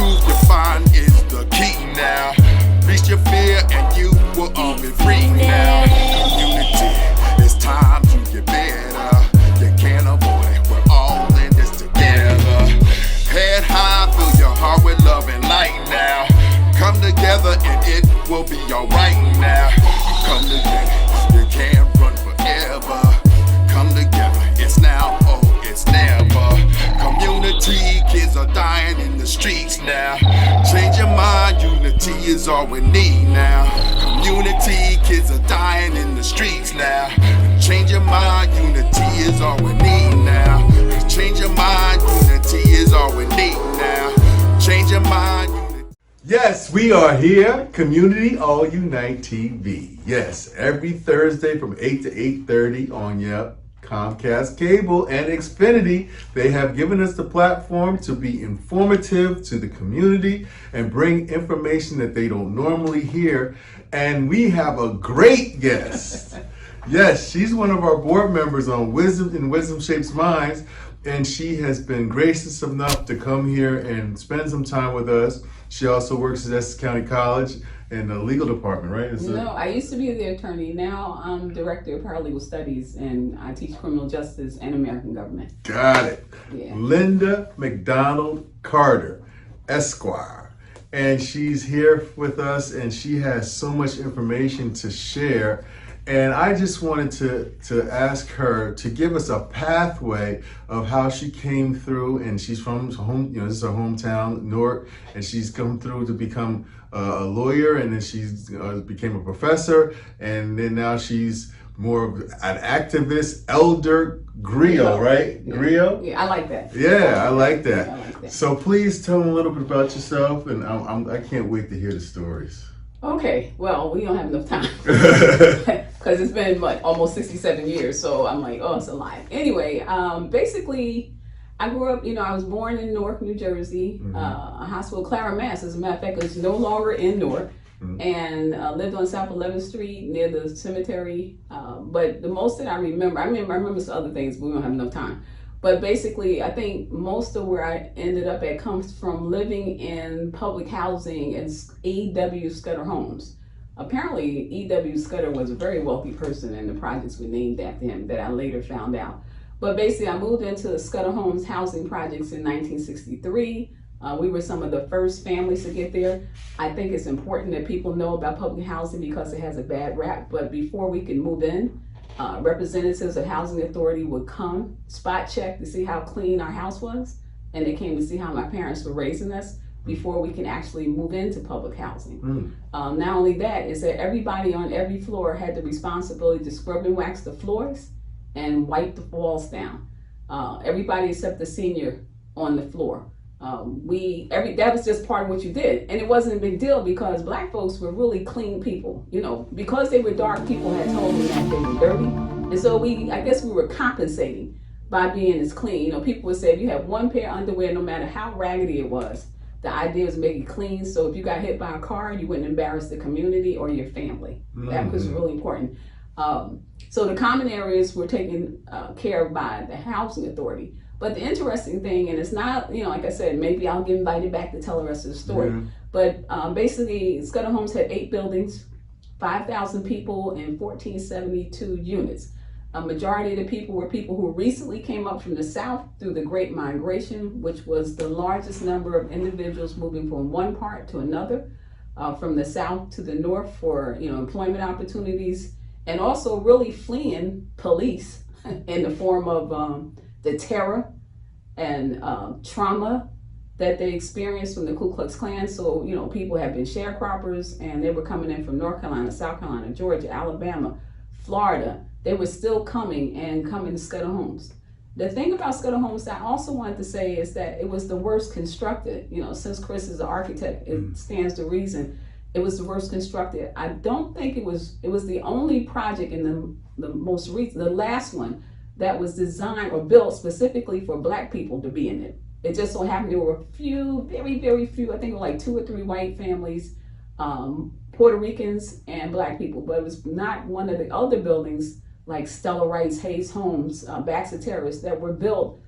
truth you find is the key now. Reach your fear and you will all be free now. Community, it's time to get better. You can't avoid it, we're all in this together. Head high, fill your heart with love and light now. Come together and it will be alright now. Come together, you can't run forever. Come together, it's now or it's never. Community, kids are dying in the streets now. Change your mind, unity is all we need now. Community, kids are dying in the streets now. Change your mind, unity is all we need now. Change your mind, unity is all we need now. Change your mind. Yes, we are here, Community All Unite TV. Yes, every Thursday from 8 to 8:30 on Comcast Cable and Xfinity. They have given us the platform to be informative to the community and bring information that they don't normally hear. And we have a great guest. Yes, she's one of our board members on Wisdom and Wisdom Shapes Minds, and she has been gracious enough to come here and spend some time with us. She also works at Essex County College in the legal department, right? No, I used to be the attorney. Now I'm director of paralegal studies, and I teach criminal justice and American government. Got it. Yeah. Linda McDonald Carter, Esquire. And she's here with us, and she has so much information to share. And I just wanted to ask her to give us a pathway of how she came through, and she's from home, this is her hometown, Newark, and she's come through to become a lawyer, and then she's became a professor, and then now she's more of an activist, elder griot, right? Yeah. Griot? Yeah, I like that. Yeah, I like that. Yeah, I like that. So please tell them a little bit about yourself, and I can't wait to hear the stories. Okay, well, we don't have enough time because it's been almost 67 years, so I'm like, oh, it's a lot. Anyway, basically, I grew up, I was born in Newark, New Jersey, a hospital, Clara, Mass. As a matter of fact, it's no longer in Newark, and lived on South 11th Street near the cemetery. But the most that I remember some other things, but we don't have enough time. But basically, I think most of where I ended up at comes from living in public housing and E.W. Scudder homes. Apparently, E.W. Scudder was a very wealthy person, and the projects were named after him that I later found out. But basically, I moved into the Scudder Homes housing projects in 1963. We were some of the first families to get there. I think it's important that people know about public housing because it has a bad rap. But before we could move in, representatives of Housing Authority would come, spot check to see how clean our house was, and they came to see how my parents were raising us before we can actually move into public housing. Not only that, is that everybody on every floor had the responsibility to scrub and wax the floors and wipe the walls down. Everybody except the senior on the floor. That was just part of what you did, and it wasn't a big deal because black folks were really clean people. Because they were dark, people had told them that they were dirty, and so I guess we were compensating by being as clean. People would say if you had one pair of underwear, no matter how raggedy it was, the idea was to make it clean. So if you got hit by a car, you wouldn't embarrass the community or your family. That was really important. So the common areas were taken care of by the Housing Authority. But the interesting thing, and it's not, like I said, maybe I'll get invited back to tell the rest of the story. But basically, Scudder Homes had 8 buildings, 5,000 people, and 1,472 units. A majority of the people were people who recently came up from the South through the Great Migration, which was the largest number of individuals moving from one part to another, from the South to the North for employment opportunities, and also really fleeing police in the form of the terror and trauma that they experienced from the Ku Klux Klan. So, people have been sharecroppers, and they were coming in from North Carolina, South Carolina, Georgia, Alabama, Florida. They were still coming to Scudder Homes. The thing about Scudder Homes that I also wanted to say is that it was the worst constructed. Since Chris is an architect, it stands to reason. It was the worst constructed. I don't think it was the only project in the most recent, the last one, that was designed or built specifically for black people to be in it. It just so happened there were a few, very, very few, I think it was like 2 or 3 white families, Puerto Ricans and black people, but it was not one of the other buildings like Stella Wright's Hayes Homes, Baxter Terrace, that were built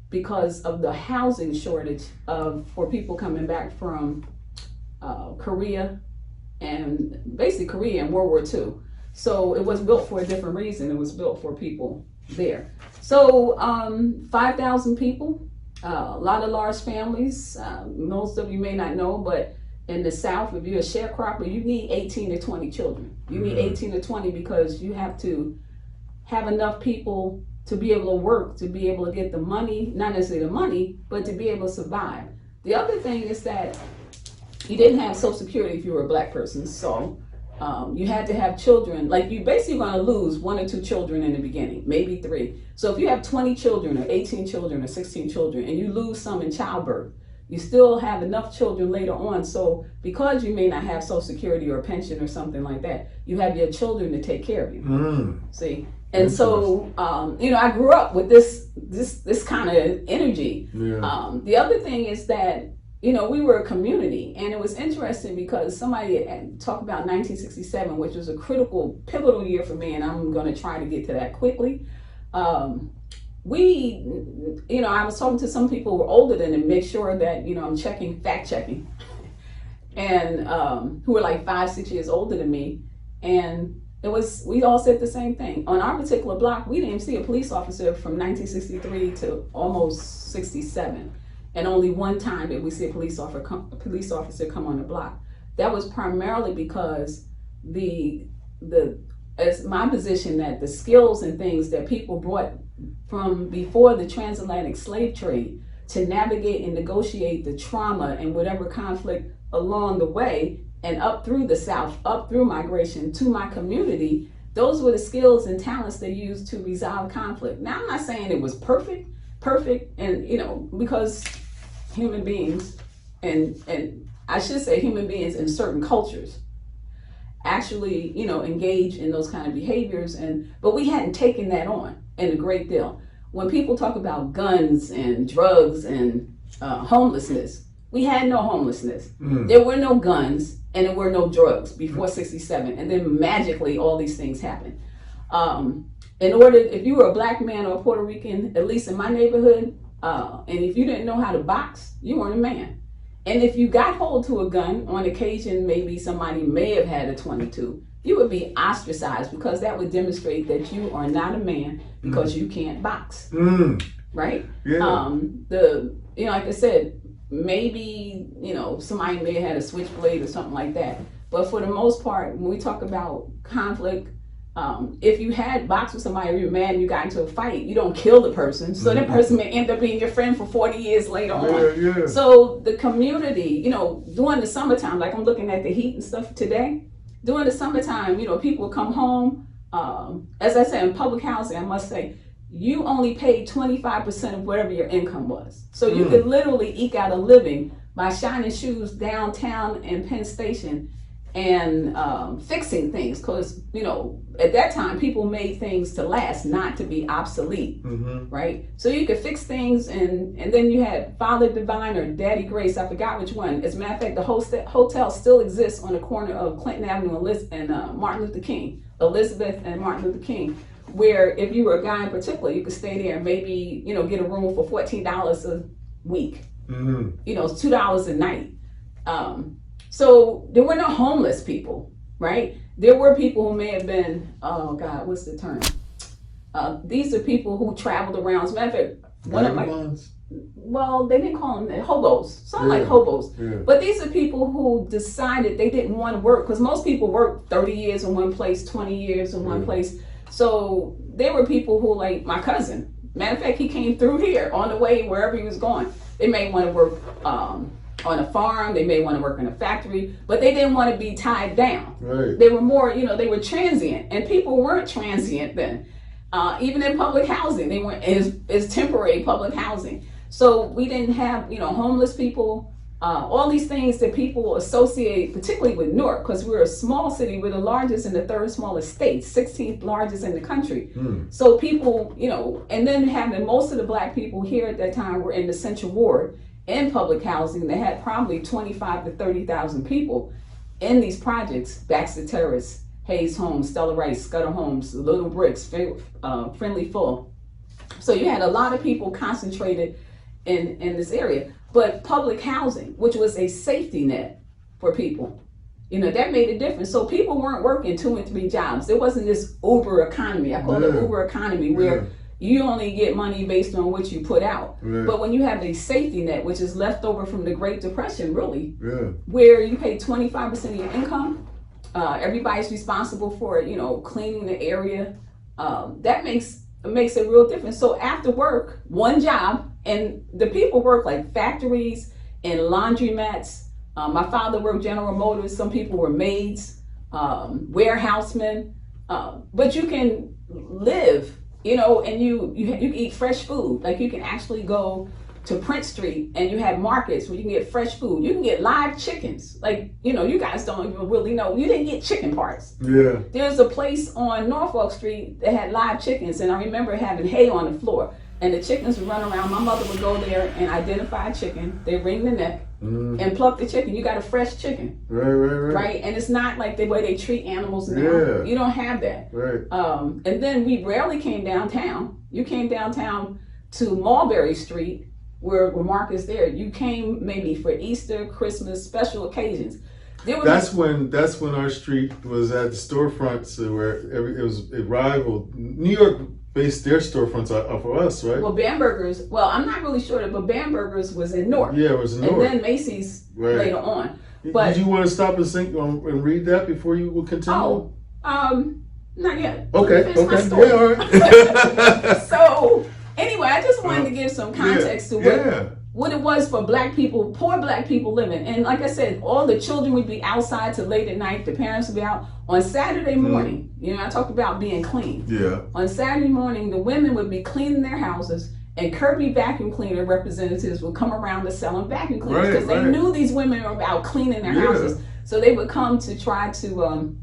because of the housing shortage for people coming back from Korea, and basically Korea and World War II. So it was built for a different reason. It was built for people there. So 5,000 people, a lot of large families. Most of you may not know, but in the South, if you're a sharecropper, you need 18 to 20 children. You need 18 to 20 because you have to have enough people to be able to work, to be able to get the money, not necessarily the money, but to be able to survive. The other thing is that you didn't have Social Security if you were a black person, so you had to have children. Like, you basically going to lose 1 or 2 children in the beginning, maybe 3. So if you have 20 children or 18 children or 16 children and you lose some in childbirth, you still have enough children later on. So because you may not have Social Security or a pension or something like that, you have your children to take care of you. See? And so, I grew up with this kind of energy. Yeah. The other thing is that, we were a community, and it was interesting because somebody talked about 1967, which was a critical, pivotal year for me, and I'm going to try to get to that quickly. I was talking to some people who were older than to make sure that, I'm fact checking, and who were like 5-6 years older than me, and we all said the same thing. On our particular block, we didn't see a police officer from 1963 to almost 67. And only one time did we see a police officer come on the block. That was primarily because as my position, that the skills and things that people brought from before the transatlantic slave trade to navigate and negotiate the trauma and whatever conflict along the way, and up through the South, up through migration to my community, those were the skills and talents they used to resolve conflict. Now, I'm not saying it was perfect, and because human beings, and I should say human beings in certain cultures actually, engage in those kind of behaviors, but we hadn't taken that on in a great deal. When people talk about guns and drugs and homelessness, we had no homelessness. There were no guns and there were no drugs before 67, and then magically all these things happened. If you were a black man or a Puerto Rican, at least in my neighborhood, and if you didn't know how to box, you weren't a man. And if you got hold to a gun, on occasion, maybe somebody may have had a .22, you would be ostracized, because that would demonstrate that you are not a man because you can't box. Right? Yeah. Like I said, maybe, somebody may have had a switchblade or something like that. But for the most part, when we talk about conflict, if you had boxed with somebody, or you're mad and you got into a fight, you don't kill the person. So that person may end up being your friend for 40 years later on. Yeah. So the community, during the summertime, like I'm looking at the heat and stuff today, during the summertime, people come home. As I said, in public housing, I must say, you only paid 25% of whatever your income was. So you could literally eke out a living by shining shoes downtown in Penn Station and fixing things, because at that time people made things to last, not to be obsolete. Right? So you could fix things, and then you had Father Divine or Daddy Grace, I forgot which one. As a matter of fact, the hotel still exists on the corner of Clinton Avenue and Martin Luther King, Elizabeth and Martin Luther King, where if you were a guy in particular, you could stay there and maybe get a room for $14 a week. It's $2 a night. So there were no homeless people, right? There were people who may have been, oh God, what's the term? These are people who traveled around. As a matter of fact, one of my, well, they didn't call them hobos, something like hobos. But these are people who decided they didn't want to work, because most people work 30 years in one place, 20 years in one place. So there were people who, like my cousin, matter of fact, he came through here on the way wherever he was going. They may want to work on a farm, they may want to work in a factory, but they didn't want to be tied down. Right. They were more, they were transient, and people weren't transient then. Even in public housing, they weren't as temporary public housing. So we didn't have, homeless people, all these things that people associate, particularly with Newark, because we're a small city. We're the largest and the third smallest state, 16th largest in the country. So people, and then having most of the black people here at that time were in the Central Ward in public housing. They had probably 25 to 30,000 people in these projects: Baxter Terrace, Hayes Homes, Stella Rice, Scudder Homes, Little Bricks, Friendly Full. So you had a lot of people concentrated in this area. But public housing, which was a safety net for people, that made a difference. So people weren't working 2 and 3 jobs. There wasn't this Uber economy. I call it Uber economy, where you only get money based on what you put out. But when you have a safety net, which is left over from the Great Depression, really, where you pay 25% of your income, everybody's responsible for, cleaning the area. That makes a real difference. So after work, one job, and the people work like factories and laundromats. My father worked General Motors. Some people were maids, warehousemen. But you can live, and you can eat fresh food. Like you can actually go to Prince Street and you have markets where you can get fresh food. You can get live chickens. Like, you guys don't even really know. You didn't get chicken parts. Yeah. There's a place on Norfolk Street that had live chickens, and I remember having hay on the floor. And the chickens would run around. My mother would go there and identify a chicken. They'd wring the neck and pluck the chicken. You got a fresh chicken. Right? And it's not like the way they treat animals now. Yeah. You don't have that. Right. And then we rarely came downtown. You came downtown to Mulberry Street, where Mark is there. You came maybe for Easter, Christmas, special occasions. That's when our street was at the storefronts where it was a rival. New York based their storefronts are for us, right? Well, Bamberger's, I'm not really sure, but Bamberger's was in North. Yeah, it was in North. And then Macy's later on. But did you want to stop and read that before you will continue? Not yet. Okay. Yeah, all right. So, anyway, I just wanted to give some context to what it was for Black people, poor Black people living. And like I said, all the children would be outside till late at night. The parents would be out. On Saturday morning, I talked about being clean. Yeah. On Saturday morning, the women would be cleaning their houses, and Kirby vacuum cleaner representatives would come around to sell them vacuum cleaners because they knew these women were out cleaning their houses. So they would come to try to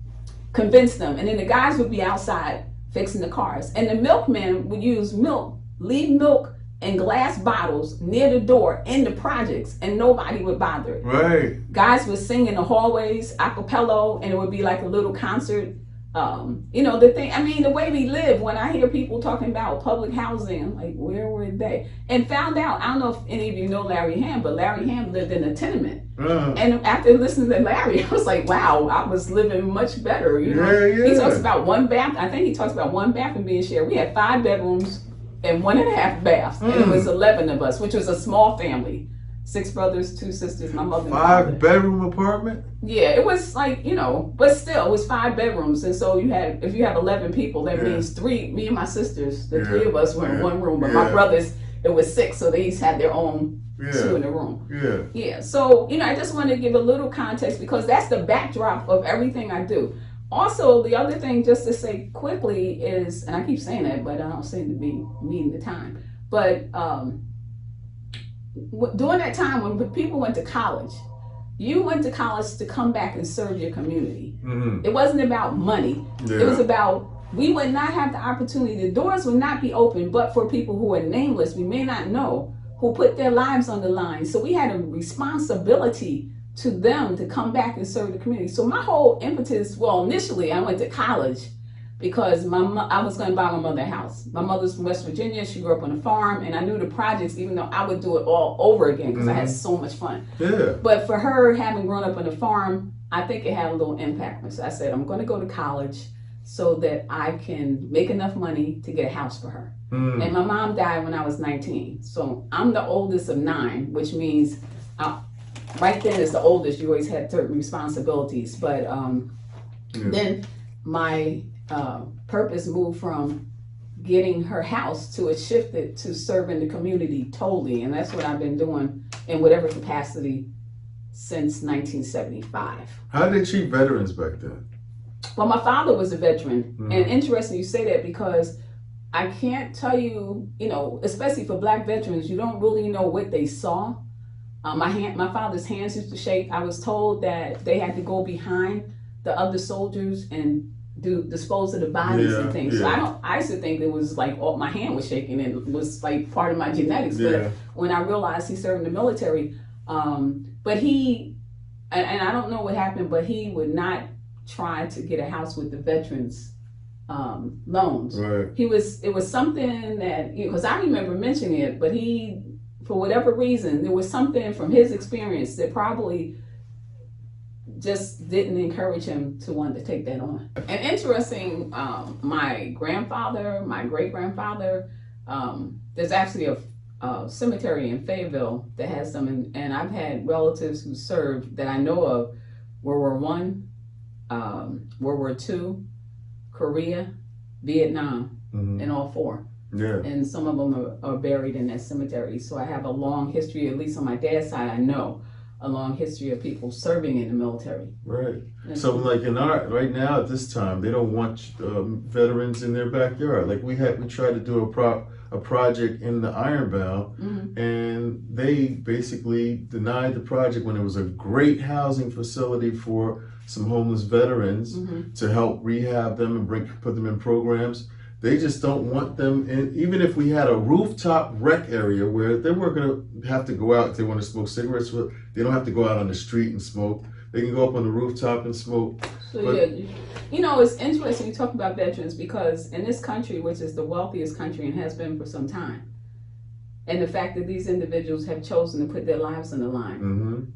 convince them. And then the guys would be outside fixing the cars. And the milkman would leave milk in glass bottles near the door in the projects, and nobody would bother it. Right. Guys would sing in the hallways, a cappella, and it would be like a little concert. The way we live, when I hear people talking about public housing, I'm like, where were they? And found out, I don't know if any of you know Larry Ham, but Larry Ham lived in a tenement. And after listening to Larry, I was like, wow, I was living much better. He talks about one bath. I think he talks about one bathroom being shared. We had 5 bedrooms and 1.5 baths, and it was 11 of us, which was a small family. 6 brothers, 2 sisters, my mother. 5-bedroom apartment? Yeah, it was like, but still, it was 5 bedrooms. And so if you have 11 people, that means 3, me and my sisters, the 3 of us were in one room, but my brothers, it was 6, so they each had their own 2 in the room. Yeah. So, I just wanted to give a little context because that's the backdrop of everything I do. Also, the other thing, just to say quickly, is, and I keep saying that, but I don't seem to be meeting the time, but during that time when people went to college, you went to college to come back and serve your community. It wasn't about money. It was about, we would not have the opportunity, the doors would not be open, but for people who are nameless, we may not know, who put their lives on the line. So we had a responsibility to them to come back and serve the community. So my whole impetus, initially I went to college because I was going to buy my mother a house. My mother's from West Virginia. She grew up on a farm, and I knew the projects, even though I would do it all over again because I had so much fun. Yeah. But for her, having grown up on a farm, I think it had a little impact. So I said, I'm going to go to college so that I can make enough money to get a house for her. And my mom died when I was 19. So I'm the oldest of 9, which means right then as the oldest, you always had certain responsibilities. But then my purpose moved from getting her house to it shifted to serving the community totally. And that's what I've been doing in whatever capacity since 1975. How did they treat veterans back then? Well, my father was a veteran. And interesting you say that because I can't tell you, especially for Black veterans, you don't really know what they saw. My father's hands used to shake. I was told that they had to go behind the other soldiers and dispose of the bodies and things. So I used to think it was like my hand was shaking and it was like part of my genetics. But when I realized he served in the military, but he, and I don't know what happened, but he would not try to get a house with the veterans loans. Right. It was something that, because I remember mentioning it, but he, for whatever reason, there was something from his experience that probably just didn't encourage him to want to take that on. And interesting, my grandfather, my great-grandfather, there's actually a cemetery in Fayetteville that has them, and I've had relatives who served that I know of, World War I, World War II, Korea, Vietnam, and all four. Yeah. And some of them are buried in that cemetery. So I have a long history, at least on my dad's side, I know a long history of people serving in the military. Right. So like in our, right now at this time, they don't want veterans in their backyard. Like we tried to do a project in the Ironbound, and they basically denied the project when it was a great housing facility for some homeless veterans to help rehab them and put them in programs. They just don't want them in, even if we had a rooftop rec area where they weren't going to have to go out if they want to smoke cigarettes. They don't have to go out on the street and smoke. They can go up on the rooftop and smoke. So yeah, you know, it's interesting you talk about veterans because in this country, which is the wealthiest country and has been for some time, and the fact that these individuals have chosen to put their lives on the line,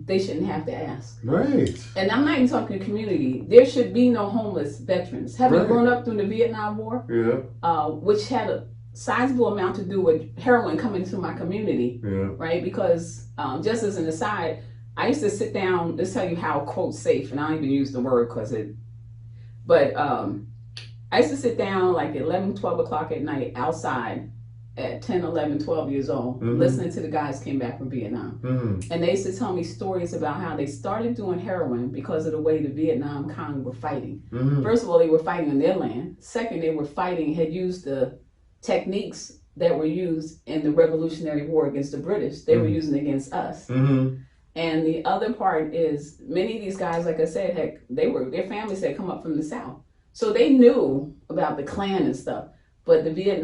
they shouldn't have to ask. Right. And I'm not even talking community. There should be no homeless veterans. Having grown up during the Vietnam War, which had a sizable amount to do with heroin coming to my community, right? Because just as an aside, I used to sit down, let's tell you how, quote, safe, and I don't even use the word but I used to sit down like 11, 12 o'clock at night outside at 10, 11, 12 years old, listening to the guys came back from Vietnam. And they used to tell me stories about how they started doing heroin because of the way the Vietnam Cong were fighting. First of all, they were fighting on their land. Second, they were fighting, had used the techniques that were used in the Revolutionary War against the British. They were using against us. And the other part is many of these guys, like I said, their families had come up from the South. So they knew about the Klan and stuff. But the Viet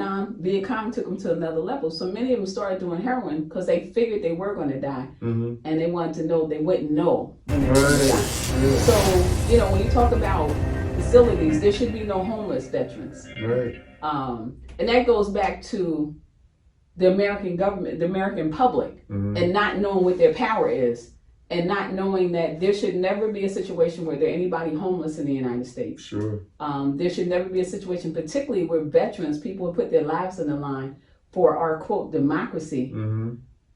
Cong took them to another level. So many of them started doing heroin because they figured they were going to die. And they wanted to know, they wouldn't know when they were going to die. So, you know, when you talk about facilities, there should be no homeless veterans. Right. And that goes back to the American government, the American public, and not knowing what their power is. And not knowing that there should never be a situation where there's anybody homeless in the United States. Sure. There should never be a situation, particularly where veterans, people who put their lives on the line for our, quote, democracy,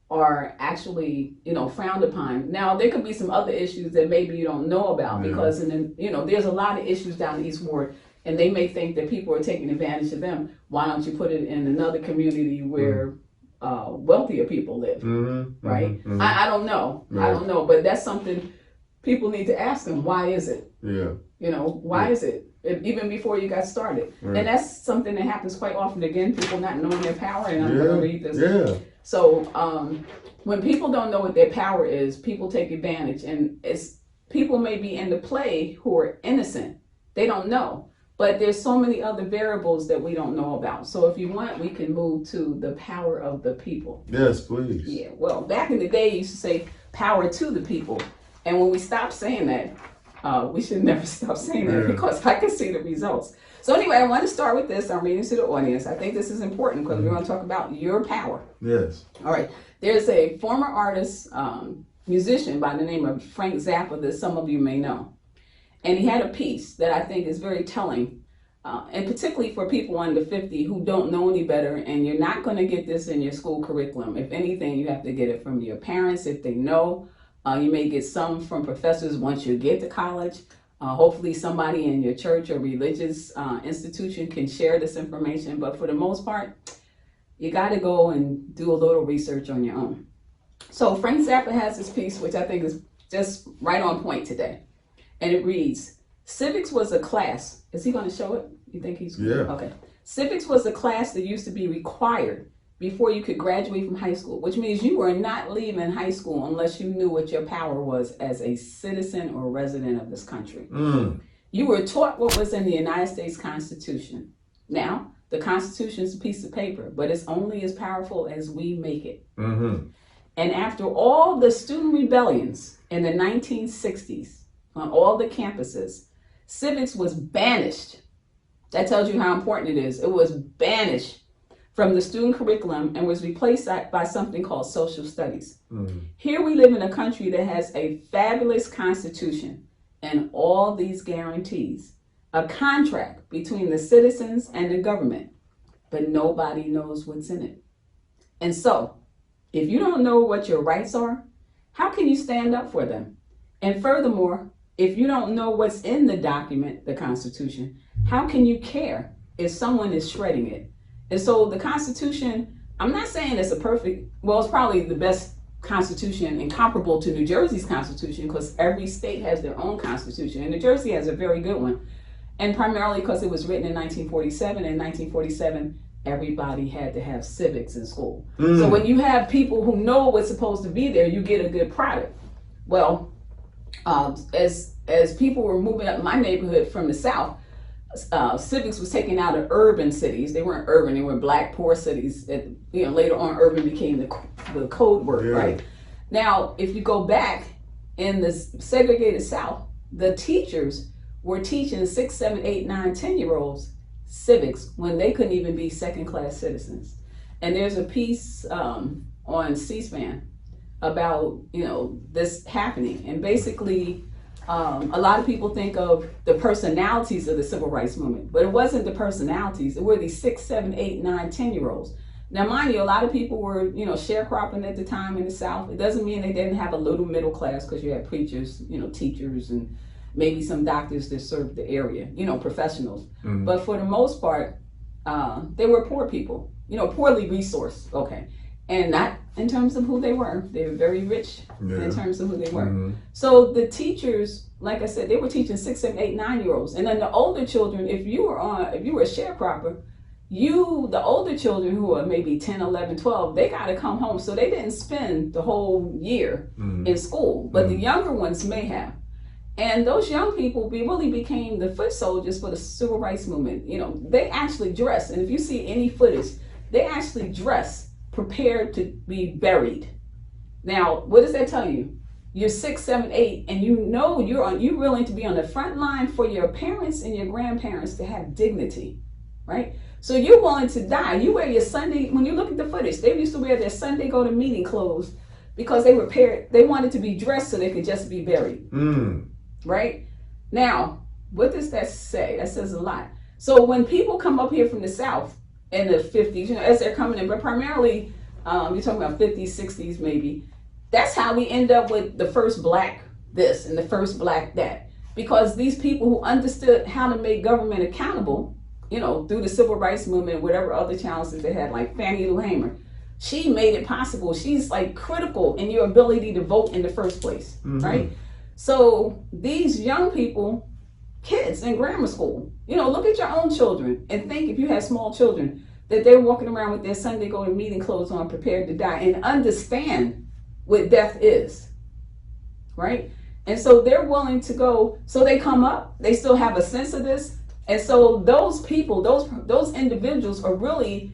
are actually, you know, frowned upon. Now, there could be some other issues that maybe you don't know about because, you know, there's a lot of issues down the East Ward, and they may think that people are taking advantage of them. Why don't you put it in another community where wealthier people live, right? I don't know. I don't know, but that's something people need to ask them. Why is it? Yeah. You know, why is it? Even before you got started. And that's something that happens quite often. Again, people not knowing their power, and I'm going to read this. So when people don't know what their power is, people take advantage. And people may be in the play who are innocent. They don't know. But there's so many other variables that we don't know about. So if you want, we can move to the power of the people. Yes, please. Yeah, well, back in the day, you used to say power to the people. And when we stopped saying that, we should never stop saying that because I can see the results. So anyway, I want to start with this. I'm reading to the audience. I think this is important because we're going to talk about your power. Yes. All right. There's a former artist, musician by the name of Frank Zappa that some of you may know. And he had a piece that I think is very telling, and particularly for people under 50 who don't know any better, and you're not going to get this in your school curriculum. If anything, you have to get it from your parents if they know. You may get some from professors once you get to college. Hopefully somebody in your church or religious institution can share this information. But for the most part, you got to go and do a little research on your own. So Frank Zappa has this piece, which I think is just right on point today. And it reads, civics was a class. Is he going to show it? You think he's? Yeah. Okay. Civics was a class that used to be required before you could graduate from high school, which means you were not leaving high school unless you knew what your power was as a citizen or resident of this country. You were taught what was in the United States Constitution. Now, the Constitution is a piece of paper, but it's only as powerful as we make it. And after all the student rebellions in the 1960s, on all the campuses, civics was banished That tells you how important it is. It was banished from the student curriculum and was replaced by something called social studies. Here we live in a country that has a fabulous constitution and all these guarantees, a contract between the citizens and the government, but nobody knows what's in it. And so, if you don't know what your rights are, how can you stand up for them? And furthermore, if you don't know what's in the document, the Constitution, how can you care if someone is shredding it? And so the Constitution, I'm not saying it's a perfect, well, it's probably the best Constitution and comparable to New Jersey's Constitution, because every state has their own Constitution. And New Jersey has a very good one. And primarily because it was written in 1947. In 1947, everybody had to have civics in school. So when you have people who know what's supposed to be there, you get a good product. Well, as people were moving up my neighborhood from the South, civics was taken out of urban cities. They weren't urban; they were black, poor cities. Later on, urban became the code word, right? Now, if you go back in the segregated South, the teachers were teaching 6, 7, 8, 9, 10-year-olds civics when they couldn't even be second-class citizens. And there's a piece on C-SPAN about this happening, and basically. A lot of people think of the personalities of the civil rights movement, but it wasn't the personalities. It were these 6, 7, 8, 9, 10-year-olds. Now, mind you, a lot of people were, sharecropping at the time in the South. It doesn't mean they didn't have a little middle class, because you had preachers, teachers, and maybe some doctors that served the area, professionals. But for the most part, they were poor people, poorly resourced. Okay. And not in terms of who they were. They were very rich in terms of who they were. So the teachers, like I said, they were teaching 6, 7, 8, 9-year-olds. And then the older children, if you were a sharecropper, the older children who are maybe 10, 11, 12, they got to come home. So they didn't spend the whole year in school, but the younger ones may have. And those young people really became the foot soldiers for the civil rights movement. They actually dress. And if you see any footage, they actually dress prepared to be buried. Now, what does that tell you? You're 6, 7, 8, and you're willing to be on the front line for your parents and your grandparents to have dignity, right? So you're willing to die. You wear your Sunday, when you look at the footage, they used to wear their Sunday go to meeting clothes because they wanted to be dressed so they could just be buried, right? Now, what does that say? That says a lot. So when people come up here from the South, in the 50s, as they're coming in, but primarily, you're talking about 50s, 60s maybe, that's how we end up with the first black this and the first black that. Because these people who understood how to make government accountable, through the civil rights movement, whatever other challenges they had, like Fannie Lou Hamer, she made it possible. She's like critical in your ability to vote in the first place, right? So these young people, kids in grammar school, look at your own children and think, if you have small children, that they're walking around with their Sunday go to meeting clothes on, prepared to die, and understand what death is, right? And so they're willing to go, so they come up, they still have a sense of this. And so those people, those individuals are really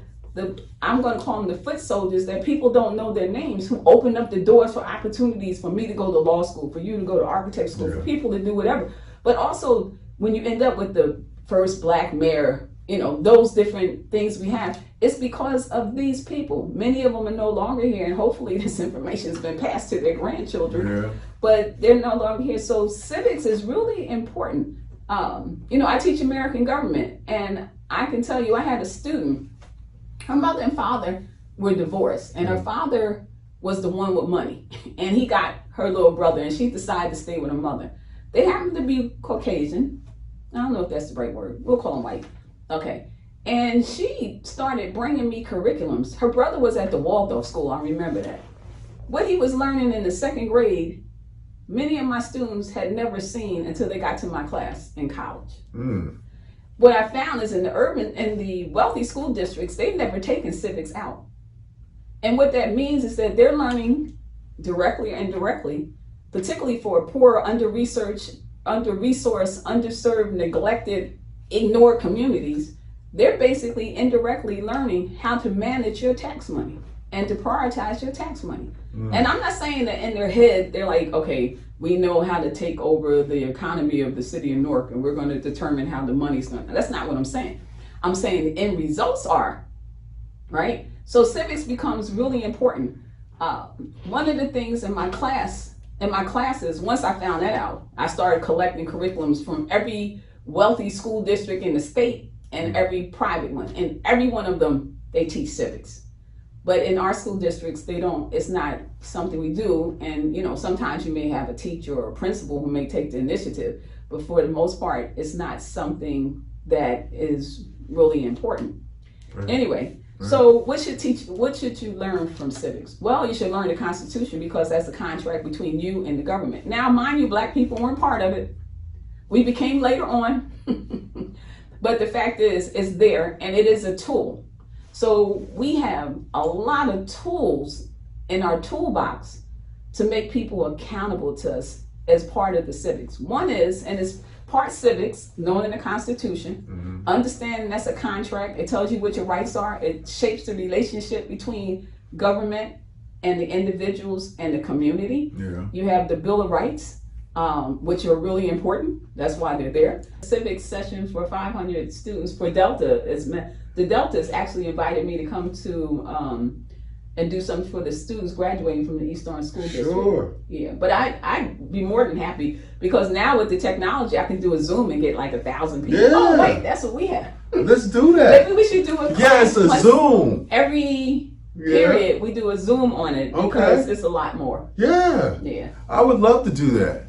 I'm going to call them the foot soldiers, that people don't know their names, who open up the doors for opportunities for me to go to law school, for you to go to architect school, for people to do whatever. But also, when you end up with the first black mayor, those different things we have, it's because of these people. Many of them are no longer here, and hopefully this information has been passed to their grandchildren, but they're no longer here. So civics is really important. I teach American government, and I can tell you, I had a student, her mother and father were divorced, and her father was the one with money, and he got her little brother, and she decided to stay with her mother. They happened to be Caucasian. I don't know if that's the right word. We'll call them white. Okay. And she started bringing me curriculums. Her brother was at the Waldorf school. I remember that. What he was learning in the second grade, many of my students had never seen until they got to my class in college. What I found is in the wealthy school districts, they've never taken civics out. And what that means is that they're learning directly or indirectly, particularly for poor, under-resourced, underserved, neglected, ignored communities. They're basically indirectly learning how to manage your tax money. and to prioritize your tax money. And I'm not saying that in their head they're like, okay, we know how to take over the economy of the city of Newark and we're going to determine how the money's going to. That's not what I'm saying. I'm saying the end results are, right? So civics becomes really important. One of the things in my classes, once I found that out, I started collecting curriculums from every wealthy school district in the state and every private one. And every one of them, they teach civics. But in our school districts, they don't, it's not something we do. And, you know, sometimes you may have a teacher or a principal who may take the initiative, but for the most part, it's not something that is really important. Right. Anyway, right. So what should you learn from civics? Well, you should learn the Constitution because that's a contract between you and the government. Now, mind you, Black people weren't part of it. We became later on. But the fact is, it's there and it is a tool. So we have a lot of tools in our toolbox to make people accountable to us as part of the civics. One is, and it's part civics, knowing the Constitution, understanding that's a contract. It tells you what your rights are. It shapes the relationship between government and the individuals and the community. Yeah. You have the Bill of Rights, which are really important. That's why they're there. Civics session for 500 students for Delta is the Delta has actually invited me to come to and do something for the students graduating from the East Orange School District. Sure. Yeah, but I'd be more than happy because now with the technology, I can do a Zoom and get like 1,000 people. Yeah. Oh wait, that's what we have. Let's do that. Maybe we should do a yes, a Zoom. Every period we do a Zoom on it because it's a lot more. Yeah. Yeah. I would love to do that.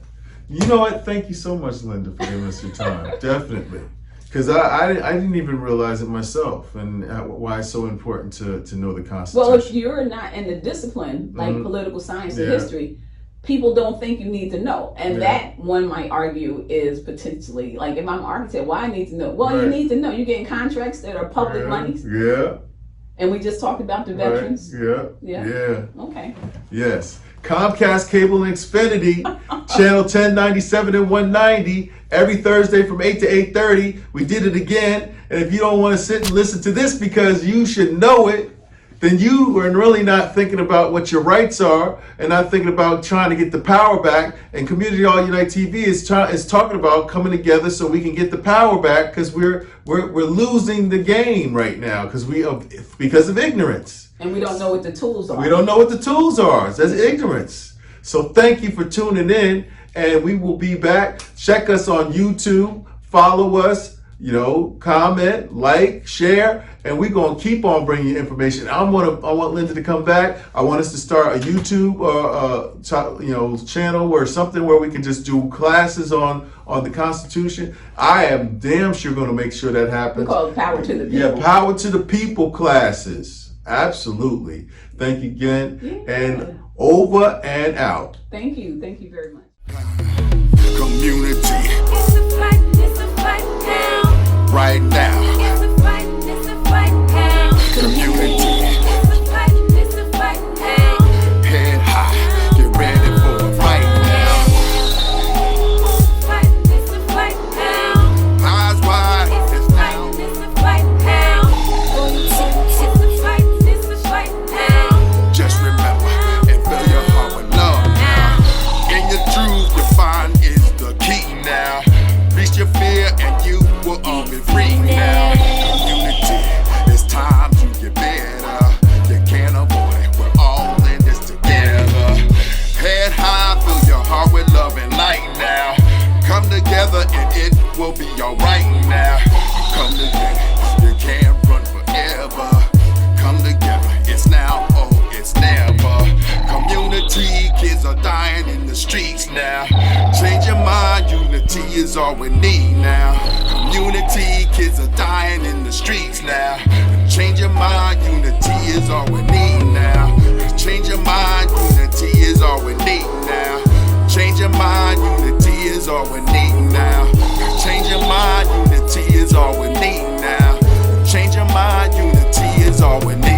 You know what? Thank you so much, Linda, for giving us your time. Definitely. Because I didn't even realize it myself and why it's so important to know the Constitution. Well, if you're not in the discipline, like political science or history, people don't think you need to know. And that, one might argue, is potentially, like if I'm an architect, why I need to know? Well, you need to know. You're getting contracts that are public monies. Yeah. And we just talked about the veterans. Right. Yeah. Okay. Yes. Comcast Cable and Xfinity, channel 1097 and 190, every Thursday from 8 to 8:30. We did it again. And if you don't want to sit and listen to this because you should know it, then you are really not thinking about what your rights are and not thinking about trying to get the power back. And Community All Unite TV is talking about coming together so we can get the power back because we're losing the game right now because of ignorance. And we don't know what the tools are. We don't know what the tools are. That's ignorance. So thank you for tuning in, and we will be back. Check us on YouTube. Follow us. Comment, like, share, and we're gonna keep on bringing you information. I want Linda to come back. I want us to start a YouTube channel or something where we can just do classes on the Constitution. I am damn sure gonna make sure that happens. We call it Power to the People. Yeah, Power to the People classes. Absolutely. Thank you again. Yeah. And over and out. Thank you. Thank you very much. Community. It's a fight now. Right now. It's a fight now. Community. It's a fight now. Head high. Get ready for a fight now. It's a fight now. Eyes wide. It's now. It's a fight now. It's a fight now. Just remember and fill your heart with love now. In your truth, you find is the key now. Reach your fear and you will all be free now. Community, it's time to get better. You can't avoid it, we're all in this together. Head high, fill your heart with love and light now. Come together and it will be alright now. Come together, you can't run forever. Come together, it's now or it's never. Community, kids are dying in the streets now. Change your mind, unity is all we need now. Community, kids are dying in the streets now. Change your mind, unity is all we need now. Change your mind, unity is all we need now. Change your mind, unity is all we need now. Change your mind, unity is all we need now. Change your mind, unity is all we need.